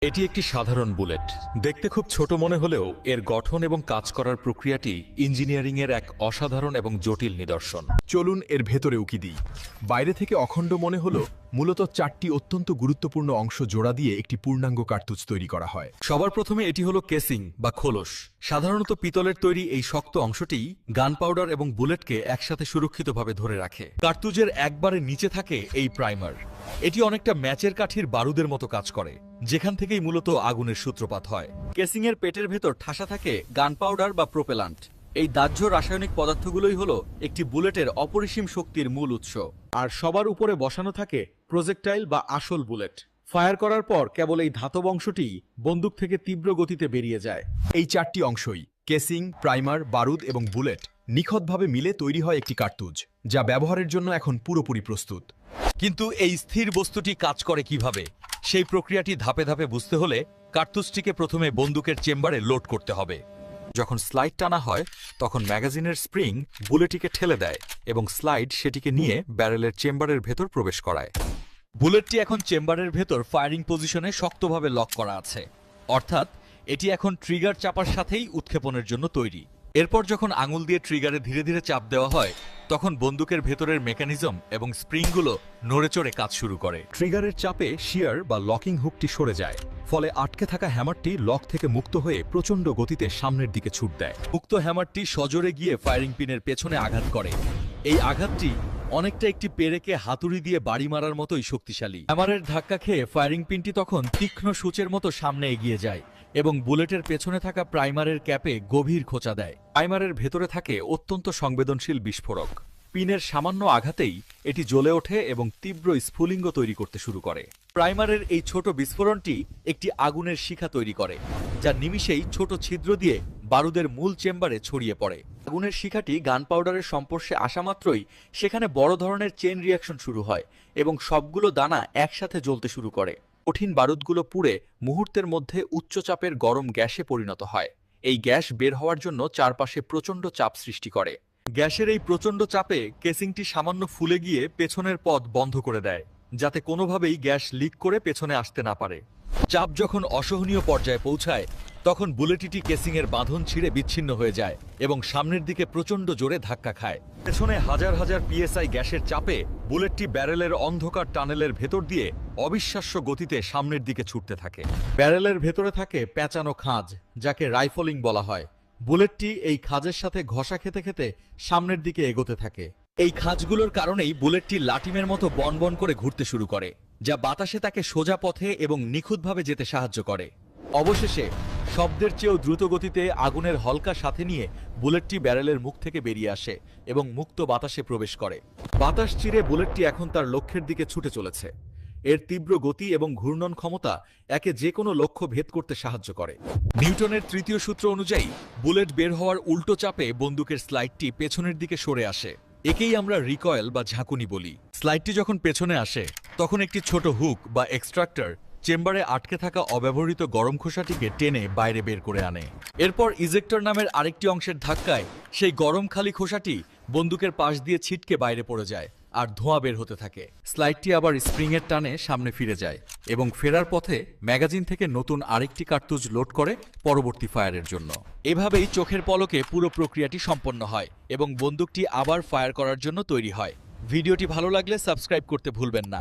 এটি একটি সাধারণ বুলেট। দেখতে খুব ছোট মনে হলেও এর গঠন এবং কাজ করার প্রক্রিয়াটি ইঞ্জিনিয়ারিংয়ের এক অসাধারণ এবং জটিল নিদর্শন। চলুন এর ভেতরে উকি দিই। বাইরে থেকে অখণ্ড মনে হলো, মূলত 4টি অত্যন্ত গুরুত্বপূর্ণ অংশ জোড়া দিয়ে একটি পূর্ণাঙ্গ কার্তুজ তৈরি করা হয়। সবার প্রথমে এটি হলো কেসিং বা খোলস। সাধারণত পিতলের তৈরি এই শক্ত অংশটি গান পাউডার এবং বুলেটকে একসাথে সুরক্ষিতভাবে ধরে রাখে। কার্তুজের একবারে নিচে থাকে এই প্রাইমার। এটি অনেকটা ম্যাচের কাঠির বারুদের মতো কাজ করে, যেখান থেকেই মূলত আগুনের সূত্রপাত হয়। কেসিংয়ের পেটের ভেতর ঠাসা থাকে গান পাউডার বা প্রোপেলান্ট। এই দাহ্য রাসায়নিক পদার্থগুলোই হলো একটি বুলেটের অপরিসীম শক্তির মূল উৎস। আর সবার উপরে বসানো থাকে প্রজেক্টাইল বা আসল বুলেট। ফায়ার করার পর কেবল এই ধাতব অংশটি বন্দুক থেকে তীব্র গতিতে বেরিয়ে যায়। এই 4টি অংশই কেসিং, প্রাইমার, বারুদ এবং বুলেট নিখুঁতভাবে মিলে তৈরি হয় একটি কার্তুজ, যা ব্যবহারের জন্য এখন পুরোপুরি প্রস্তুত। কিন্তু এই স্থির বস্তুটি কাজ করে কিভাবে, সেই প্রক্রিয়াটি ধাপে ধাপে বুঝতে হলে কার্তুজটিকে প্রথমে বন্দুকের চেম্বারে লোড করতে হবে। যখন স্লাইড টানা হয় তখন ম্যাগাজিনের স্প্রিং বুলেটটিকে ঠেলে দেয় এবং স্লাইড সেটিকে নিয়ে ব্যারেলের চেম্বারের ভেতর প্রবেশ করায়। বুলেটটি এখন চেম্বারের ভেতর ফায়ারিং পজিশনে শক্তভাবে লক করা আছে, অর্থাৎ এটি এখন ট্রিগার চাপার সাথেই উৎক্ষেপণের জন্য তৈরি। এরপর যখন আঙুল দিয়ে ট্রিগারে ধীরে ধীরে চাপ দেওয়া হয়, তখন বন্দুকের ভেতরের মেকানিজম এবং স্প্রিংগুলো নড়েচড়ে কাজ শুরু করে। ট্রিগারের চাপে শিয়ার বা লকিং হুকটি সরে যায়, ফলে আটকে থাকা হ্যামারটি লক থেকে মুক্ত হয়ে প্রচণ্ড গতিতে সামনের দিকে ছুট দেয়। মুক্ত হ্যামারটি সজোরে গিয়ে ফায়ারিং পিনের পেছনে আঘাত করে। এই আঘাতটি অনেকটা একটি পেরেকে হাতুড়ি দিয়ে বাড়ি মারার মতোই শক্তিশালী। হ্যামারের ধাক্কা খেয়ে ফায়ারিং পিনটি তখন তীক্ষ্ণ সূচের মতো সামনে এগিয়ে যায় এবং বুলেটের পেছনে থাকা প্রাইমারের ক্যাপে গভীর খোঁচা দেয়। প্রাইমারের ভেতরে থাকে অত্যন্ত সংবেদনশীল বিস্ফোরক। পিনের সামান্য আঘাতেই এটি জ্বলে ওঠে এবং তীব্র স্ফুলিঙ্গ তৈরি করতে শুরু করে। প্রাইমারের এই ছোট বিস্ফোরণটি একটি আগুনের শিখা তৈরি করে, যা নিমিষেই ছোট ছিদ্র দিয়ে বারুদের মূল চেম্বারে ছড়িয়ে পড়ে। আগুনের শিখাটি গান পাউডারের সংস্পর্শে আসা মাত্রই সেখানে বড় ধরনের চেইন রিয়াকশন শুরু হয় এবং সবগুলো দানা একসাথে জ্বলতে শুরু করে। কঠিন বারুদগুলো পুড়ে মুহূর্তের মধ্যে উচ্চচাপের গরম গ্যাসে পরিণত হয়। এই গ্যাস বের হওয়ার জন্য চারপাশে প্রচণ্ড চাপ সৃষ্টি করে। গ্যাসের এই প্রচণ্ড চাপে কেসিংটি সামান্য ফুলে গিয়ে পেছনের পথ বন্ধ করে দেয়, যাতে কোনোভাবেই গ্যাস লিক করে পেছনে আসতে না পারে। চাপ যখন অসহনীয় পর্যায়ে পৌঁছায়, তখন বুলেটটি কেসিংয়ের বাঁধন ছিঁড়ে বিচ্ছিন্ন হয়ে যায় এবং সামনের দিকে প্রচণ্ড জোরে ধাক্কা খায়। পেছনে হাজার হাজার পিএসআই গ্যাসের চাপে বুলেটটি ব্যারেলের অন্ধকার টানেলের ভেতর দিয়ে অবিশ্বাস্য গতিতে সামনের দিকে ছুটতে থাকে। ব্যারেলের ভেতরে থাকে প্যাঁচানো খাঁজ, যাকে রাইফলিং বলা হয়। বুলেটটি এই খাঁজের সাথে ঘষা খেতে খেতে সামনের দিকে এগোতে থাকে। এই খাঁজগুলোর কারণেই বুলেটটি লাটিমের মতো বনবন করে ঘুরতে শুরু করে, যা বাতাসে তাকে সোজা পথে এবং নিখুঁতভাবে যেতে সাহায্য করে। অবশেষে শব্দের চেয়েও দ্রুত গতিতে আগুনের হলকা সাথে নিয়ে বুলেটটি ব্যারেলের মুখ থেকে বেরিয়ে আসে এবং মুক্ত বাতাসে প্রবেশ করে। বাতাস চিরে বুলেটটি এখন তার লক্ষ্যের দিকে ছুটে চলেছে। এর তীব্র গতি এবং ঘূর্ণন ক্ষমতা একে যে কোনো লক্ষ্য ভেদ করতে সাহায্য করে। নিউটনের তৃতীয় সূত্র অনুযায়ী বুলেট বের হওয়ার উল্টো চাপে বন্দুকের স্লাইডটি পেছনের দিকে সরে আসে। একেই আমরা রিকয়েল বা ঝাঁকুনি বলি। স্লাইডটি যখন পেছনে আসে, তখন একটি ছোট হুক বা এক্সট্রাক্টর চেম্বারে আটকে থাকা অব্যবহৃত গরম খোসাটিকে টেনে বাইরে বের করে আনে। এরপর ইজেক্টর নামের আরেকটি অংশের ধাক্কায় সেই গরম খালি খোসাটি বন্দুকের পাশ দিয়ে ছিটকে বাইরে পড়ে যায় আর ধোঁয়া বের হতে থাকে। স্লাইডটি আবার স্প্রিংয়ের টানে সামনে ফিরে যায় এবং ফেরার পথে ম্যাগাজিন থেকে নতুন আরেকটি কার্তুজ লোড করে পরবর্তী ফায়ারের জন্য। এভাবেই চোখের পলকে পুরো প্রক্রিয়াটি সম্পন্ন হয় এবং বন্দুকটি আবার ফায়ার করার জন্য তৈরি হয়। ভিডিওটি ভালো লাগলে সাবস্ক্রাইব করতে ভুলবেন না।